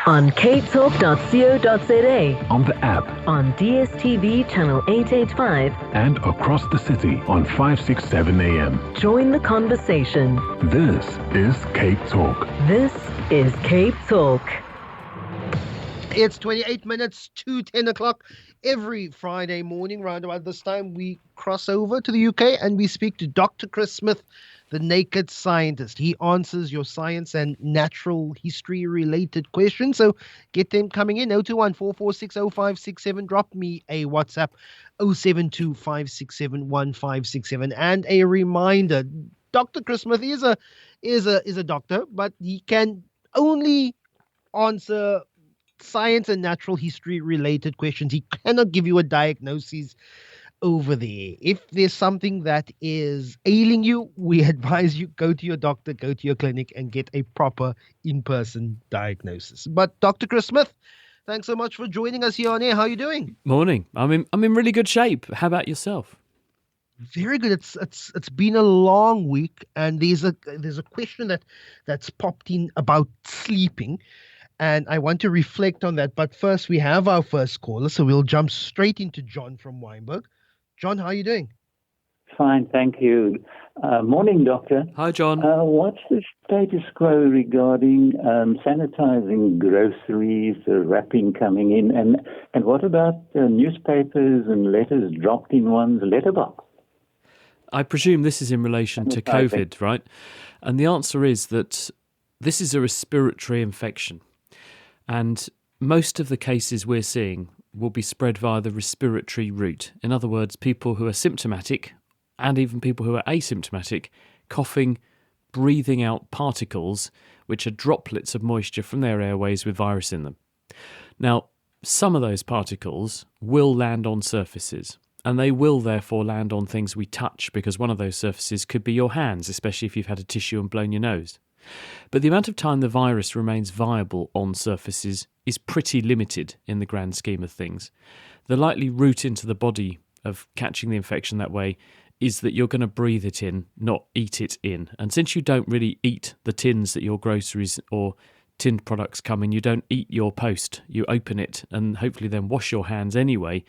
On ktalk.co.za, on the app, on DSTV channel 885, and across the city on 567 AM. Join the conversation. This is Cape Talk. This is Cape Talk. It's 28 minutes to 10 o'clock. Every Friday morning, round about this time, we cross over to the UK and we speak to Dr. Chris Smith, the Naked Scientist. He answers your science and natural history related questions. So get them coming in. 021 446 0567. Drop me a WhatsApp 072 567 1567. And a reminder, Dr. Chris Smith is a doctor, but he can only answer science and natural history related questions. He cannot give you a diagnosis over there. If there's something that is ailing you, we advise you go to your doctor, go to your clinic and get a proper in-person diagnosis. But Dr. Chris Smith, thanks so much for joining us here on air. How are you doing? Morning. I'm in really good shape. How about yourself? Very good. It's been a long week, and there's a question that's popped in about sleeping. And I want to reflect on that. But first, we have our first caller, so we'll jump straight into John from Wynberg. John, how are you doing? Fine, thank you. Morning, Doctor. Hi, John. What's the status quo regarding sanitizing groceries, wrapping coming in, and what about newspapers and letters dropped in one's letterbox? I presume this is in relation to COVID, right? And the answer is that this is a respiratory infection. And most of the cases we're seeing will be spread via the respiratory route. In other words, people who are symptomatic and even people who are asymptomatic, coughing, breathing out particles, which are droplets of moisture from their airways with virus in them. Now, some of those particles will land on surfaces, and they will therefore land on things we touch, because one of those surfaces could be your hands, especially if you've had a tissue and blown your nose. But the amount of time the virus remains viable on surfaces is pretty limited in the grand scheme of things. The likely route into the body of catching the infection that way is that you're going to breathe it in, not eat it in. And since you don't really eat the tins that your groceries or tinned products come in, you don't eat your post, you open it and hopefully then wash your hands anyway,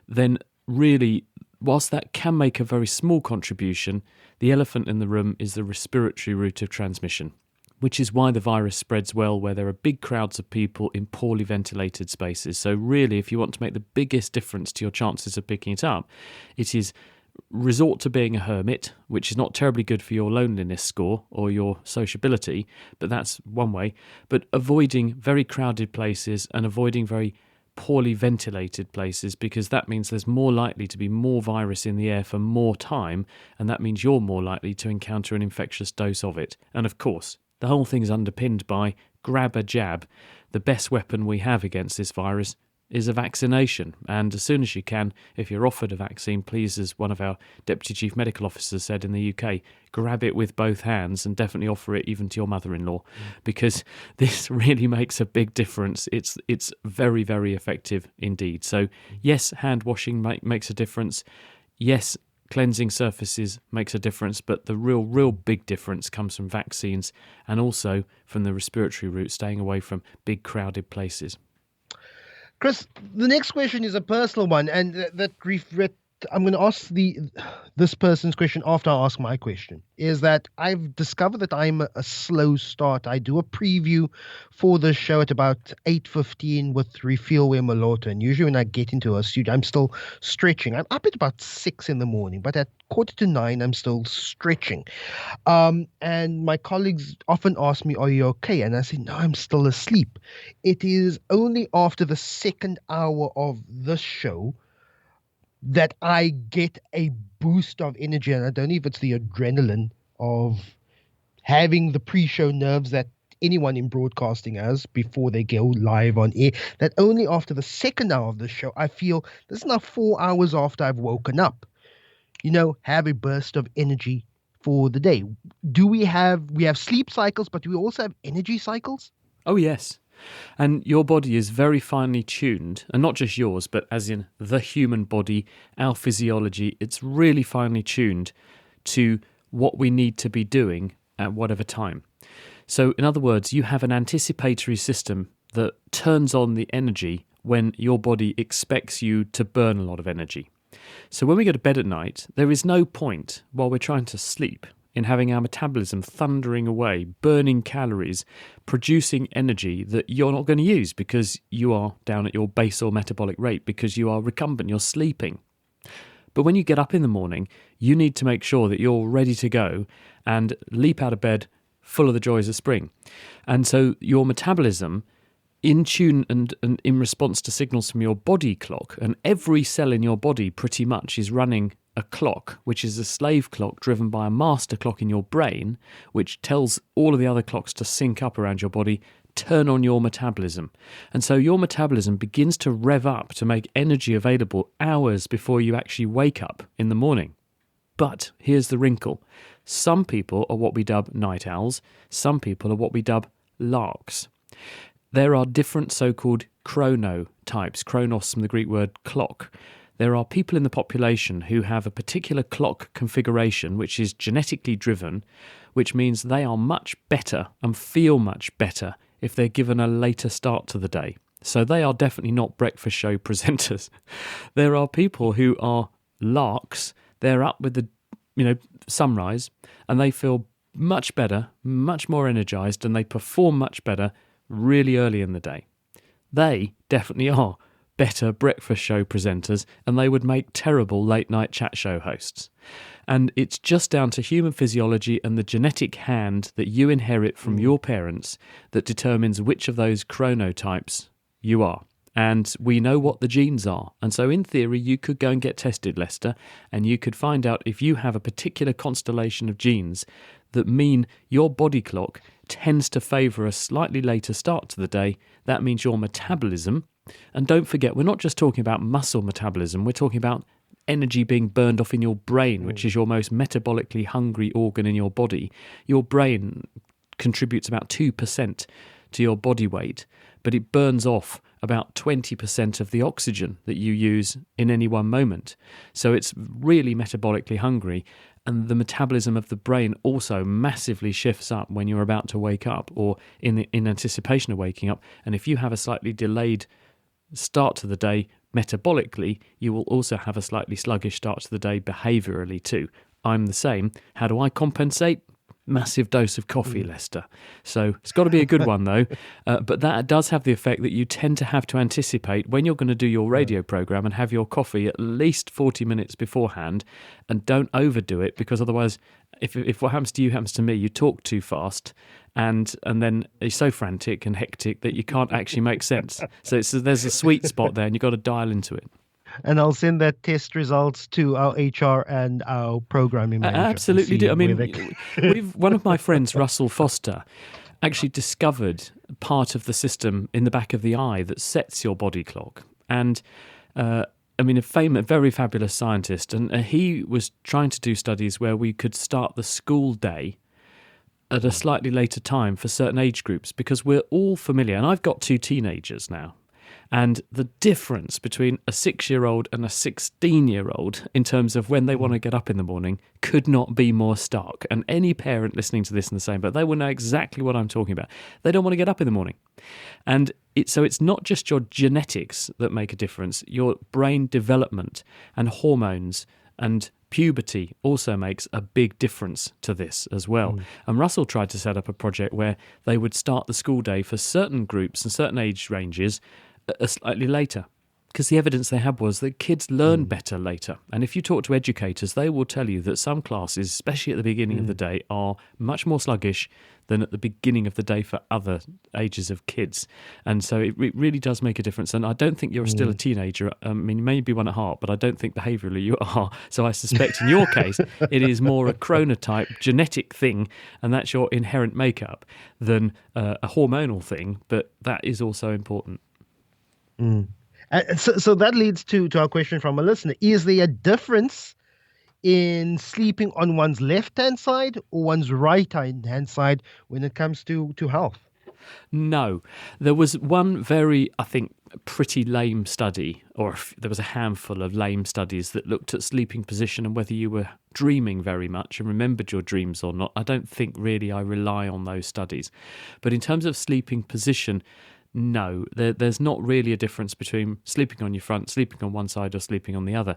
then really, whilst that can make a very small contribution, the elephant in the room is the respiratory route of transmission, which is why the virus spreads well where there are big crowds of people in poorly ventilated spaces. So really, if you want to make the biggest difference to your chances of picking it up, it is resort to being a hermit, which is not terribly good for your loneliness score or your sociability, but that's one way. But avoiding very crowded places and avoiding very poorly ventilated places, because that means there's more likely to be more virus in the air for more time, and that means you're more likely to encounter an infectious dose of it. And of course, the whole thing's underpinned by grab a jab. The best weapon we have against this virus is a vaccination, and as soon as you can, if you're offered a vaccine, please, as one of our Deputy Chief Medical Officers said in the UK, grab it with both hands and definitely offer it even to your mother-in-law, because this really makes a big difference. It's very, very effective indeed. So yes, hand washing makes a difference. Yes, cleansing surfaces makes a difference, but the real big difference comes from vaccines and also from the respiratory route, staying away from big crowded places. Chris, the next question is a personal one, and I'm going to ask this person's question after I ask my question, is that I've discovered that I'm a slow start. I do a preview for the show at about 8:15 with Refuel Malota, and usually when I get into a studio, I'm still stretching. I'm up at about 6 in the morning, but at 8:45, I'm still stretching. And my colleagues often ask me, are you okay? And I say, no, I'm still asleep. It is only after the second hour of the show that I get a boost of energy. And I don't know if it's the adrenaline of having the pre-show nerves that anyone in broadcasting has before they go live on air, that only after the second hour of the show, I feel this is now 4 hours after I've woken up, have a burst of energy for the day. We have sleep cycles, but do we also have energy cycles? Oh, yes. And your body is very finely tuned, and not just yours, but as in the human body, our physiology, it's really finely tuned to what we need to be doing at whatever time. So, in other words, you have an anticipatory system that turns on the energy when your body expects you to burn a lot of energy. So when we go to bed at night, there is no point while we're trying to sleep in having our metabolism thundering away, burning calories, producing energy that you're not going to use because you are down at your basal metabolic rate, because you are recumbent, you're sleeping. But when you get up in the morning, you need to make sure that you're ready to go and leap out of bed full of the joys of spring. And so your metabolism, in tune and in response to signals from your body clock, and every cell in your body pretty much is running a clock, which is a slave clock driven by a master clock in your brain, which tells all of the other clocks to sync up around your body, turn on your metabolism. And so your metabolism begins to rev up to make energy available hours before you actually wake up in the morning. But here's the wrinkle. Some people are what we dub night owls. Some people are what we dub larks. There are different so-called chronotypes, chronos from the Greek word clock. There are people in the population who have a particular clock configuration which is genetically driven, which means they are much better and feel much better if they're given a later start to the day. So they are definitely not breakfast show presenters. There are people who are larks. They're up with the sunrise, and they feel much better, much more energized, and they perform much better really early in the day. They definitely are better breakfast show presenters, and they would make terrible late night chat show hosts. And it's just down to human physiology and the genetic hand that you inherit from your parents that determines which of those chronotypes you are. And we know what the genes are. And so in theory, you could go and get tested, Lester, and you could find out if you have a particular constellation of genes that mean your body clock tends to favour a slightly later start to the day. That means your metabolism, and don't forget, we're not just talking about muscle metabolism, we're talking about energy being burned off in your brain, which is your most metabolically hungry organ in your body. Your brain contributes about 2% to your body weight, but it burns off about 20% of the oxygen that you use in any one moment. So it's really metabolically hungry, and the metabolism of the brain also massively shifts up when you're about to wake up or in anticipation of waking up. And if you have a slightly delayed start to the day metabolically, you will also have a slightly sluggish start to the day behaviourally too. I'm the same. How do I compensate? Massive dose of coffee, Lester. So it's got to be a good one, though. But that does have the effect that you tend to have to anticipate when you're going to do your radio programme and have your coffee at least 40 minutes beforehand, and don't overdo it, because otherwise, if what happens to you happens to me, you talk too fast, and then you're so frantic and hectic that you can't actually make sense. So there's a sweet spot there, and you've got to dial into it. And I'll send that test results to our HR and our programming manager. Absolutely do. I mean, one of my friends, Russell Foster, actually discovered part of the system in the back of the eye that sets your body clock. And a very fabulous scientist, and he was trying to do studies where we could start the school day at a slightly later time for certain age groups, because we're all familiar, and I've got 2 teenagers now, and the difference between a 6-year-old and a 16-year-old in terms of when they want to get up in the morning could not be more stark. And any parent listening to this in the same, but they will know exactly what I'm talking about. They don't want to get up in the morning. And so it's not just your genetics that make a difference. Your brain development and hormones and puberty also makes a big difference to this as well. And Russell tried to set up a project where they would start the school day for certain groups and certain age ranges slightly later, because the evidence they had was that kids learn better later. And if you talk to educators, they will tell you that some classes, especially at the beginning of the day, are much more sluggish than at the beginning of the day for other ages of kids. And so it really does make a difference. And I don't think you're still a teenager. I mean, you may be one at heart, but I don't think behaviourally you are. So I suspect in your case, it is more a chronotype genetic thing, and that's your inherent makeup, than a hormonal thing. But that is also important. So that leads to our question from a listener. Is there a difference in sleeping on one's left-hand side or one's right-hand side when it comes to health? No. There was one very, I think, pretty lame study, or there was a handful of lame studies that looked at sleeping position and whether you were dreaming very much and remembered your dreams or not. I don't think really I rely on those studies. But in terms of sleeping position, no, there's not really a difference between sleeping on your front, sleeping on one side, or sleeping on the other.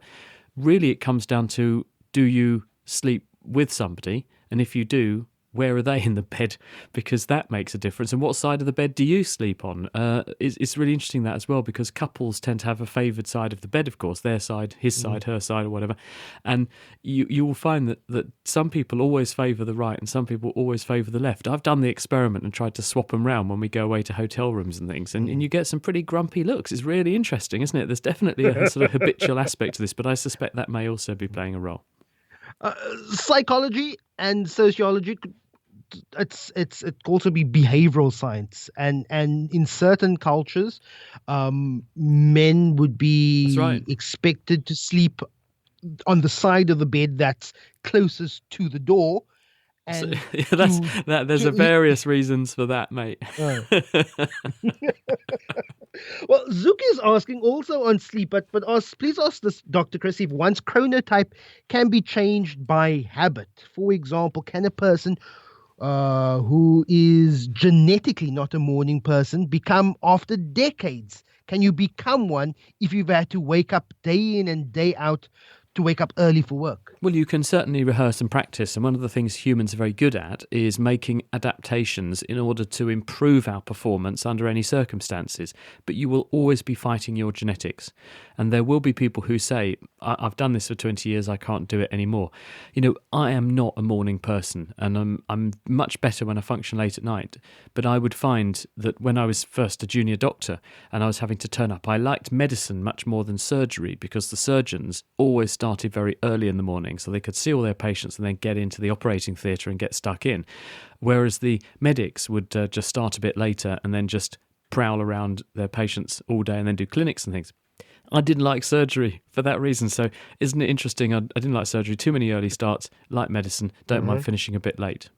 Really, it comes down to, do you sleep with somebody? And if you do, where are they in the bed? Because that makes a difference. And what side of the bed do you sleep on? It's really interesting that as well, because couples tend to have a favoured side of the bed, of course, their side, his side, her side, or whatever. And you will find that some people always favour the right and some people always favour the left. I've done the experiment and tried to swap them round when we go away to hotel rooms and things, and you get some pretty grumpy looks. It's really interesting, isn't it? There's definitely a sort of habitual aspect to this, but I suspect that may also be playing a role. Psychology and sociology, it could also be behavioral science, and in certain cultures, men would be That's right. expected to sleep on the side of the bed that's closest to the door. And There's various reasons for that, mate. Well, Zuki is asking also on sleep, but please ask this, Dr. Chris, if one's chronotype can be changed by habit. For example, can a person who is genetically not a morning person become, after decades, can you become one if you've had to wake up day in and day out to wake up early for work? Well, you can certainly rehearse and practice, and one of the things humans are very good at is making adaptations in order to improve our performance under any circumstances. But you will always be fighting your genetics, and there will be people who say, I've done this for 20 years, I can't do it anymore. You know, I am not a morning person, and I'm much better when I function late at night. But I would find that when I was first a junior doctor and I was having to turn up, I liked medicine much more than surgery, because the surgeons always started very early in the morning, so they could see all their patients and then get into the operating theatre and get stuck in. Whereas the medics would just start a bit later and then just prowl around their patients all day and then do clinics and things. I didn't like surgery for that reason. So isn't it interesting? I didn't like surgery. Too many early starts, like medicine, don't mind finishing a bit late.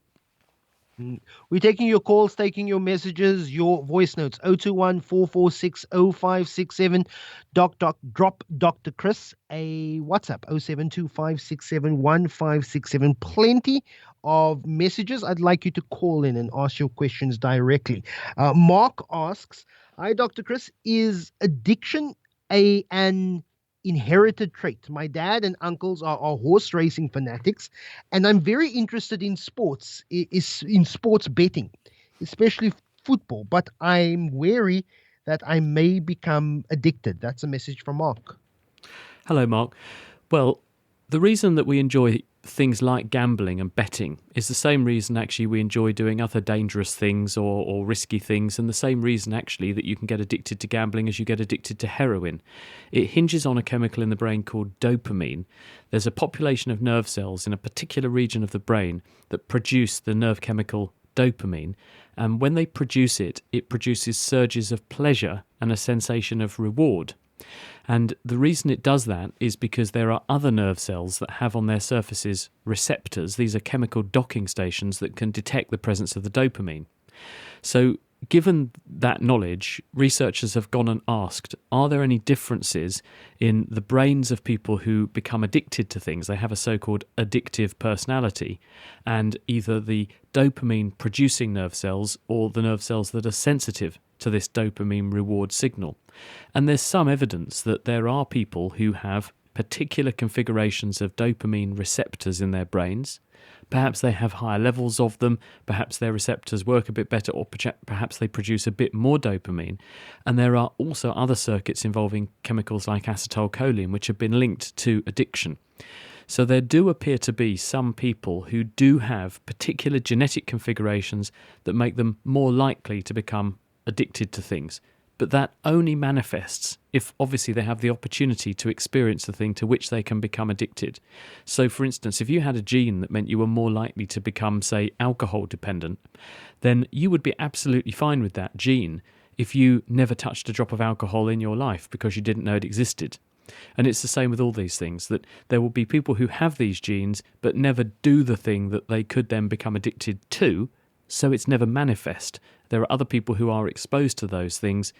We're taking your calls, taking your messages, your voice notes. 021-446-0567. Drop Dr. Chris a WhatsApp, 0725671567. Plenty of messages. I'd like you to call in and ask your questions directly. Mark asks, hi, Dr. Chris, is addiction an inherited trait? My dad and uncles are horse racing fanatics, and I'm very interested in sports, in sports betting, especially football, but I'm wary that I may become addicted. That's a message from Mark. Hello, Mark. Well, the reason that we enjoy things like gambling and betting is the same reason actually we enjoy doing other dangerous things or risky things, and the same reason actually that you can get addicted to gambling as you get addicted to heroin. It hinges on a chemical in the brain called dopamine. There's a population of nerve cells in a particular region of the brain that produce the nerve chemical dopamine, and when they produce it, it produces surges of pleasure and a sensation of reward. And the reason it does that is because there are other nerve cells that have on their surfaces receptors. These are chemical docking stations that can detect the presence of the dopamine. So given that knowledge, researchers have gone and asked, are there any differences in the brains of people who become addicted to things? They have a so-called addictive personality, and either the dopamine producing nerve cells or the nerve cells that are sensitive to this dopamine reward signal. And there's some evidence that there are people who have particular configurations of dopamine receptors in their brains. Perhaps they have higher levels of them, perhaps their receptors work a bit better, or perhaps they produce a bit more dopamine. And there are also other circuits involving chemicals like acetylcholine, which have been linked to addiction. So there do appear to be some people who do have particular genetic configurations that make them more likely to become addicted to things. But that only manifests if obviously they have the opportunity to experience the thing to which they can become addicted. So for instance, if you had a gene that meant you were more likely to become, say, alcohol dependent, then you would be absolutely fine with that gene if you never touched a drop of alcohol in your life because you didn't know it existed. And it's the same with all these things, that there will be people who have these genes but never do the thing that they could then become addicted to, so it's never manifest. There are other people who are exposed to those things.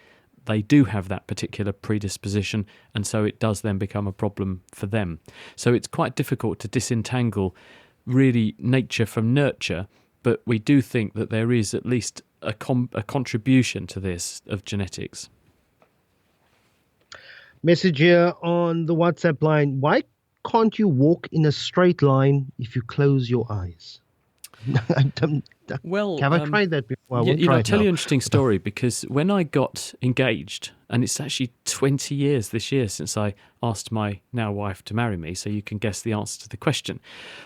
They do have that particular predisposition, and so it does then become a problem for them. So it's quite difficult to disentangle really nature from nurture, but we do think that there is at least a contribution to this of genetics. Message here on the WhatsApp line. Why can't you walk in a straight line if you close your eyes? Well, have I tried that before? I won't I'll try tell it you now. an interesting story, because when I got engaged, and it's actually 20 years this year since I asked my now wife to marry me, so you can guess the answer to the question.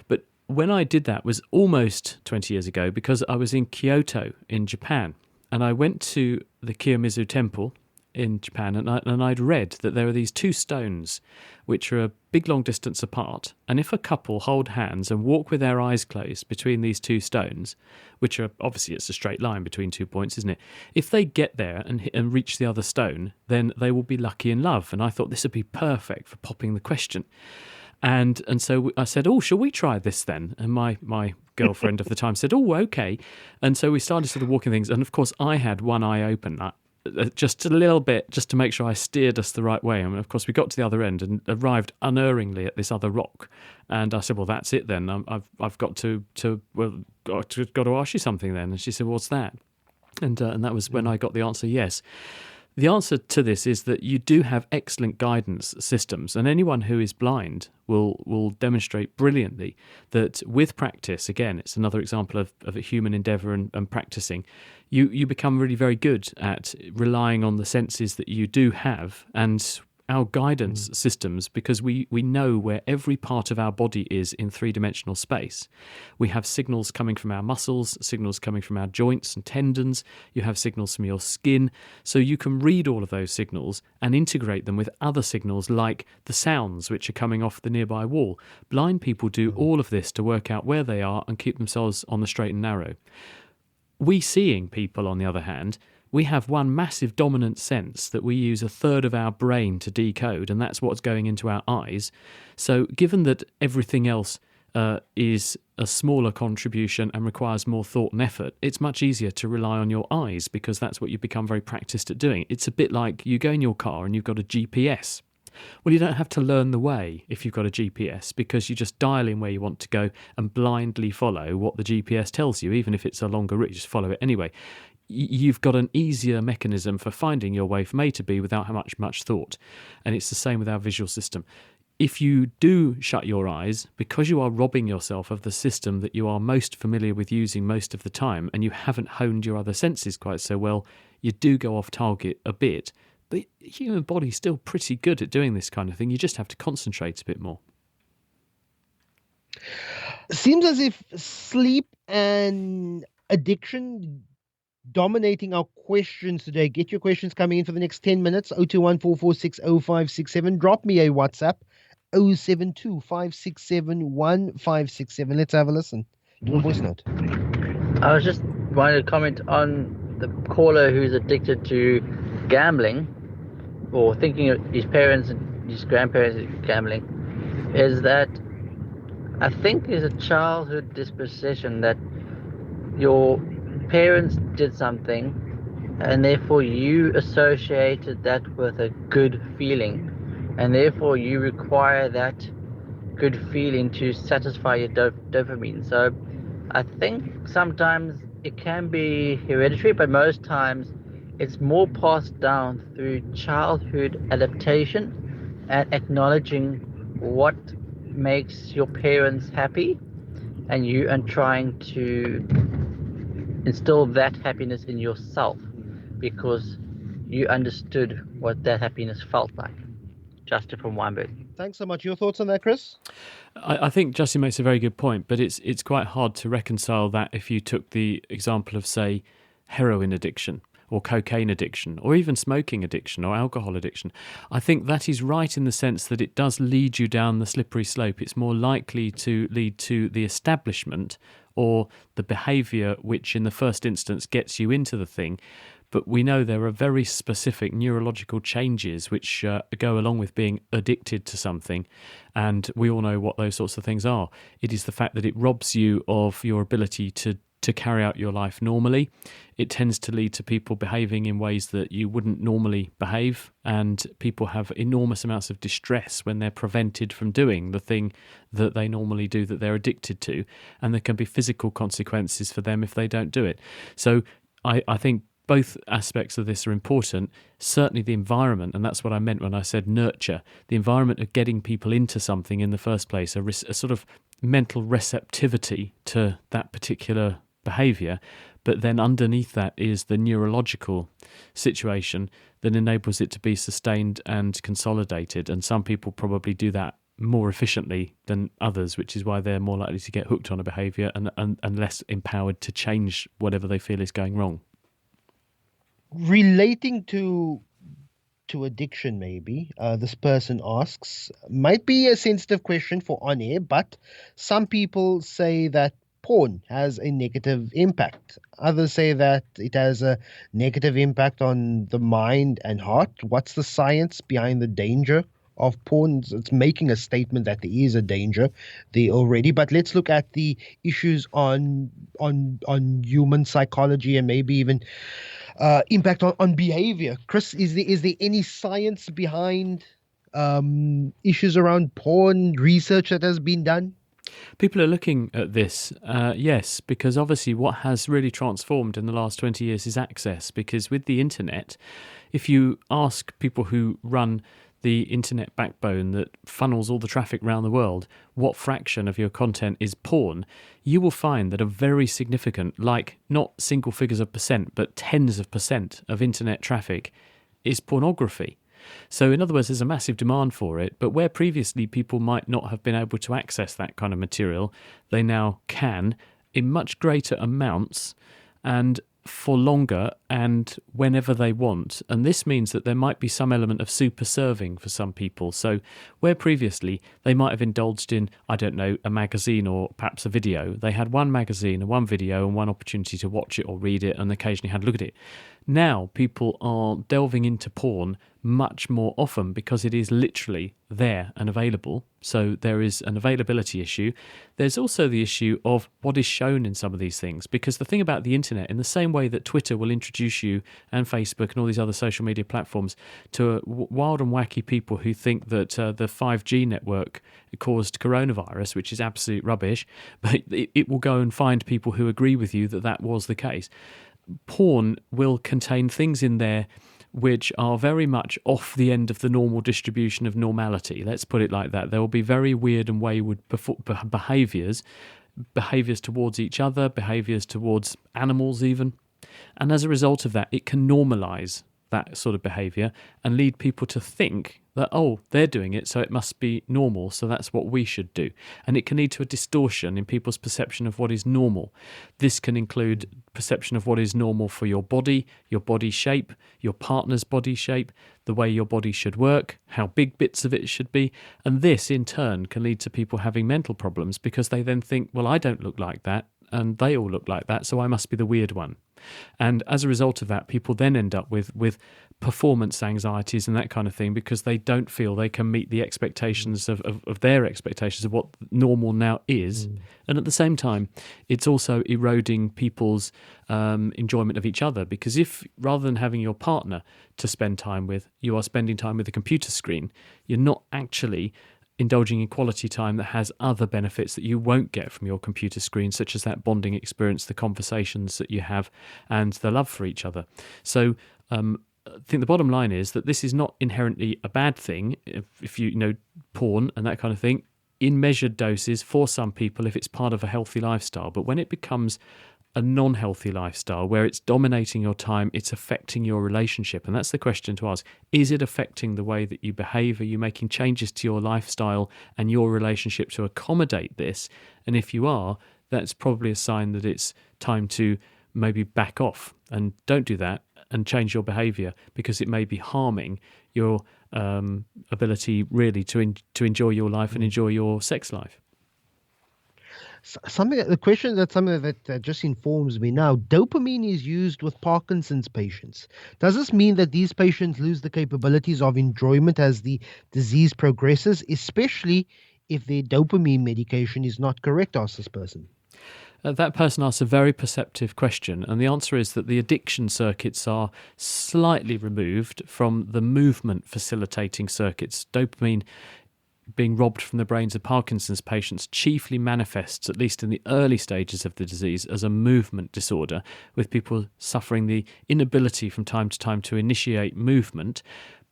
But when I did that was almost 20 years ago, because I was in Kyoto in Japan, and I went to the Kiyomizu Temple in Japan, and I'd read that there are these two stones which are a big long distance apart, and if a couple hold hands and walk with their eyes closed between these two stones, which are obviously, it's a straight line between 2 points, isn't it? If they get there and reach the other stone, then they will be lucky in love. And I thought this would be perfect for popping the question. And so I said, oh, shall we try this then? And my girlfriend of the time said, oh, okay. And so we started sort of walking things. And of course, I had one eye open, just a little bit, just to make sure I steered us the right way. And of course, we got to the other end and arrived unerringly at this other rock. And I said, well, that's it then. I've got to ask you something then. And she said, what's that? And that was when I got the answer, yes. The answer to this is that you do have excellent guidance systems, and anyone who is blind will demonstrate brilliantly that with practice, again, it's another example of a human endeavour and practicing, you become really very good at relying on the senses that you do have and our guidance systems, because we know where every part of our body is in three-dimensional space. We have signals coming from our muscles, signals coming from our joints and tendons, you have signals from your skin, so you can read all of those signals and integrate them with other signals like the sounds which are coming off the nearby wall. Blind people do all of this to work out where they are and keep themselves on the straight and narrow. We seeing people, on the other hand, we have one massive dominant sense that we use a third of our brain to decode, and that's what's going into our eyes. So given that everything else is a smaller contribution and requires more thought and effort, it's much easier to rely on your eyes because that's what you've become very practiced at doing. It's a bit like you go in your car and you've got a GPS. Well, you don't have to learn the way if you've got a GPS, because you just dial in where you want to go and blindly follow what the GPS tells you, even if it's a longer route, you just follow it anyway. You've got an easier mechanism for finding your way from A to B without much thought. And it's the same with our visual system. If you do shut your eyes, because you are robbing yourself of the system that you are most familiar with using most of the time, and you haven't honed your other senses quite so well, you do go off target a bit. But the human body's still pretty good at doing this kind of thing. You just have to concentrate a bit more. Seems as if sleep and addiction dominating our questions today. Get your questions coming in for the next 10 minutes. 021-446-0567. Drop me a WhatsApp. 072-567-1567. Let's have a listen. Do a voice note. I was just wanting to comment on the caller who's addicted to gambling, or thinking of his parents and his grandparents gambling, is that I think there's a childhood disposition that your parents did something and therefore you associated that with a good feeling, and therefore you require that good feeling to satisfy your dopamine. So I think sometimes it can be hereditary, but most times it's more passed down through childhood adaptation and acknowledging what makes your parents happy, and trying to instill that happiness in yourself because you understood what that happiness felt like. Justin from Weinberg. Thanks so much. Your thoughts on that, Chris? I think Justin makes a very good point, but it's quite hard to reconcile that if you took the example of, say, heroin addiction or cocaine addiction or even smoking addiction or alcohol addiction. I think that is right in the sense that it does lead you down the slippery slope. It's more likely to lead to the establishment or the behaviour which in the first instance gets you into the thing. But we know there are very specific neurological changes which go along with being addicted to something, and we all know what those sorts of things are. It is the fact that it robs you of your ability to carry out your life normally. It tends to lead to people behaving in ways that you wouldn't normally behave, and people have enormous amounts of distress when they're prevented from doing the thing that they normally do, that they're addicted to, and there can be physical consequences for them if they don't do it. So I think both aspects of this are important. Certainly the environment, and that's what I meant when I said nurture, the environment of getting people into something in the first place, a sort of mental receptivity to that particular behaviour. But then underneath that is the neurological situation that enables it to be sustained and consolidated. And some people probably do that more efficiently than others, which is why they're more likely to get hooked on a behaviour and less empowered to change whatever they feel is going wrong. Relating to addiction, maybe this person asks, might be a sensitive question for on air, but some people say that porn has a negative impact. Others say that it has a negative impact on the mind and heart. What's the science behind the danger of porn? It's making a statement that there is a danger there already, but let's look at the issues on human psychology and maybe even impact on behavior. Chris, is there any science behind issues around porn, research that has been done? People are looking at this, yes, because obviously what has really transformed in the last 20 years is access. Because with the internet, if you ask people who run the internet backbone that funnels all the traffic around the world, what fraction of your content is porn, you will find that a very significant, like not single figures of percent, but tens of percent of internet traffic is pornography. So in other words, there's a massive demand for it, but where previously people might not have been able to access that kind of material, they now can in much greater amounts and for longer and whenever they want. And this means that there might be some element of super serving for some people. So where previously they might have indulged in, I don't know, a magazine or perhaps a video, they had one magazine and one video and one opportunity to watch it or read it and occasionally had a look at it. Now people are delving into porn much more often because it is literally there and available. So there is an availability issue. There's also the issue of what is shown in some of these things, because the thing about the internet, in the same way that Twitter will introduce you and Facebook and all these other social media platforms to wild and wacky people who think that the 5G network caused coronavirus, which is absolute rubbish, but it will go and find people who agree with you that that was the case. Porn will contain things in there which are very much off the end of the normal distribution of normality. Let's put it like that. There will be very weird and wayward behaviours towards each other, behaviours towards animals even. And as a result of that, it can normalise that sort of behaviour and lead people to think that, oh, they're doing it, so it must be normal, so that's what we should do. And it can lead to a distortion in people's perception of what is normal. This can include perception of what is normal for your body shape, your partner's body shape, the way your body should work, how big bits of it should be. And this, in turn, can lead to people having mental problems because they then think, well, I don't look like that, and they all look like that, so I must be the weird one. And as a result of that, people then end up with performance anxieties and that kind of thing because they don't feel they can meet the expectations of their expectations of what normal now is. And at the same time, it's also eroding people's enjoyment of each other, because if rather than having your partner to spend time with, you are spending time with a computer screen, you're not actually indulging in quality time that has other benefits that you won't get from your computer screen, such as that bonding experience, the conversations that you have, and the love for each other. So I think the bottom line is that this is not inherently a bad thing if you know porn and that kind of thing, in measured doses for some people if it's part of a healthy lifestyle. But when it becomes a non-healthy lifestyle where it's dominating your time, it's affecting your relationship. And that's the question to ask. Is it affecting the way that you behave? Are you making changes to your lifestyle and your relationship to accommodate this? And if you are, that's probably a sign that it's time to maybe back off and don't do that and change your behavior, because it may be harming your ability really to enjoy your life and enjoy your sex life. The question that's something that just informs me now. Dopamine is used with Parkinson's patients. Does this mean that these patients lose the capabilities of enjoyment as the disease progresses, especially if their dopamine medication is not correct? Asks this person. That person asks a very perceptive question, and the answer is that the addiction circuits are slightly removed from the movement facilitating circuits. Dopamine being robbed from the brains of Parkinson's patients chiefly manifests, at least in the early stages of the disease, as a movement disorder, with people suffering the inability from time to time to initiate movement.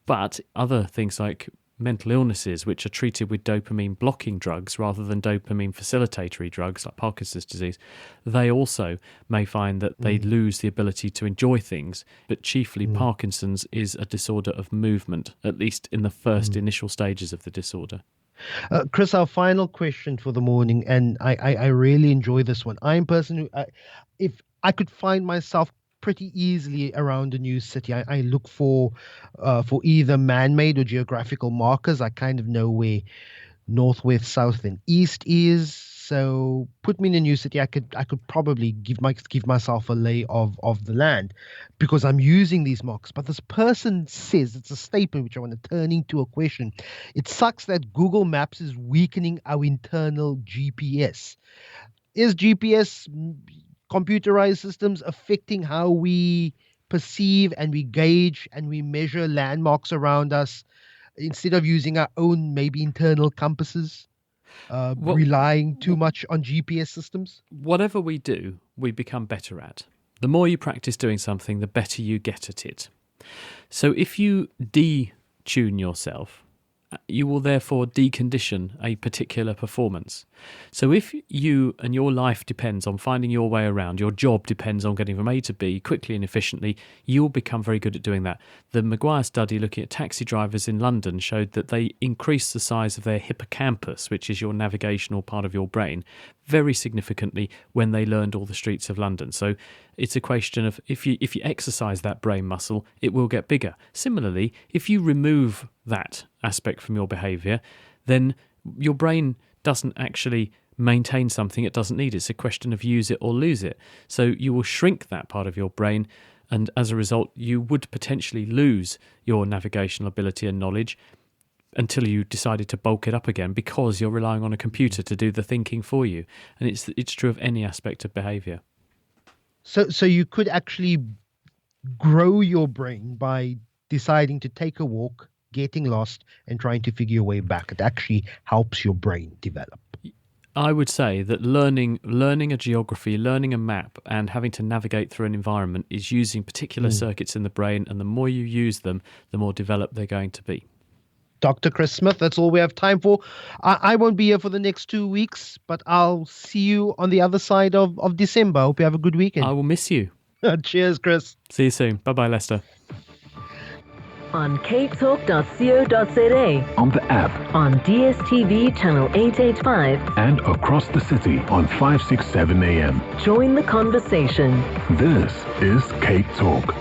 But other things like mental illnesses, which are treated with dopamine blocking drugs rather than dopamine facilitatory drugs like Parkinson's disease, they also may find that they lose the ability to enjoy things. But chiefly Parkinson's is a disorder of movement, at least in the first initial stages of the disorder. Chris, our final question for the morning, and I really enjoy this one. I'm a person who, if I could find myself pretty easily around a new city, I look for either man-made or geographical markers. I kind of know where north, west, south, and east is. So put me in a new city, I could probably give myself a lay of the land because I'm using these markers. But this person says, it's a statement which I want to turn into a question. It sucks that Google Maps is weakening our internal GPS. Is GPS computerized systems affecting how we perceive and we gauge and we measure landmarks around us instead of using our own maybe internal compasses, relying too much on GPS systems? Whatever we do, we become better at. The more you practice doing something, the better you get at it. So if you detune yourself, you will therefore decondition a particular performance. So if you and your life depends on finding your way around, your job depends on getting from A to B quickly and efficiently, you'll become very good at doing that. The Maguire study looking at taxi drivers in London showed that they increased the size of their hippocampus, which is your navigational part of your brain, very significantly when they learned all the streets of London. So it's a question of if you exercise that brain muscle, it will get bigger. Similarly, if you remove that aspect from your behaviour, then your brain doesn't actually maintain something it doesn't need. It's a question of use it or lose it. So you will shrink that part of your brain, and as a result, you would potentially lose your navigational ability and knowledge until you decided to bulk it up again because you're relying on a computer to do the thinking for you. And it's true of any aspect of behaviour. So you could actually grow your brain by deciding to take a walk, getting lost, and trying to figure your way back. It actually helps your brain develop. I would say that learning a geography, learning a map, and having to navigate through an environment is using particular circuits in the brain, and the more you use them, the more developed they're going to be. Dr. Chris Smith, that's all we have time for. I won't be here for the next 2 weeks, but I'll see you on the other side of December. I hope you have a good weekend. I will miss you. Cheers, Chris. See you soon. Bye-bye, Lester. On capetalk.co.za, On the app on DSTV channel 885. and across the city on 567 AM. Join the conversation. This is Cape Talk.